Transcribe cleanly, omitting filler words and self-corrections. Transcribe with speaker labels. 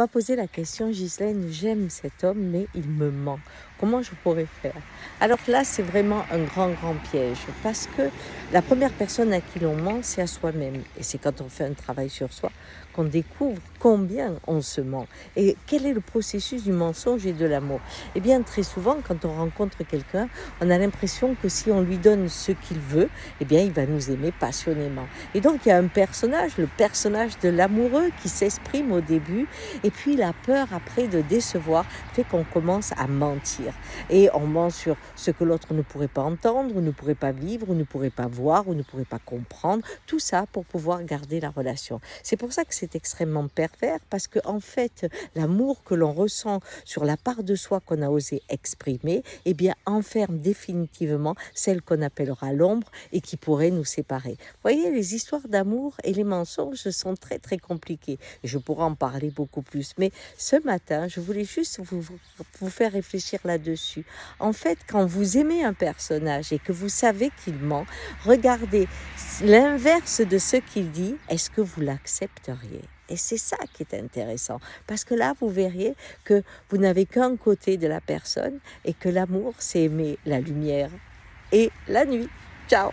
Speaker 1: On m'a posé la question, Ghislaine, j'aime cet homme, mais il me ment. Comment je pourrais faire? Alors là, c'est vraiment un grand piège parce que la première personne à qui l'on ment, c'est à soi-même. Et c'est quand on fait un travail sur soi qu'on découvre combien on se ment. Et quel est le processus du mensonge et de l'amour? Eh bien, très souvent, quand on rencontre quelqu'un, on a l'impression que si on lui donne ce qu'il veut, eh bien, il va nous aimer passionnément. Et donc, il y a un personnage, le personnage de l'amoureux qui s'exprime au début. Et puis la peur après de décevoir fait qu'on commence à mentir. Et on ment sur ce que l'autre ne pourrait pas entendre, ou ne pourrait pas vivre, ou ne pourrait pas voir, ou ne pourrait pas comprendre. Tout ça pour pouvoir garder la relation. C'est pour ça que c'est extrêmement pervers, parce que en fait, l'amour que l'on ressent sur la part de soi qu'on a osé exprimer, eh bien enferme définitivement celle qu'on appellera l'ombre et qui pourrait nous séparer. Vous voyez, les histoires d'amour et les mensonges sont très compliquées. Et je pourrais en parler beaucoup plus. Mais ce matin, je voulais juste vous faire réfléchir là-dessus. En fait, quand vous aimez un personnage et que vous savez qu'il ment, regardez l'inverse de ce qu'il dit, est-ce que vous l'accepteriez? Et c'est ça qui est intéressant, parce que là, vous verriez que vous n'avez qu'un côté de la personne et que l'amour, c'est aimer la lumière et la nuit. Ciao!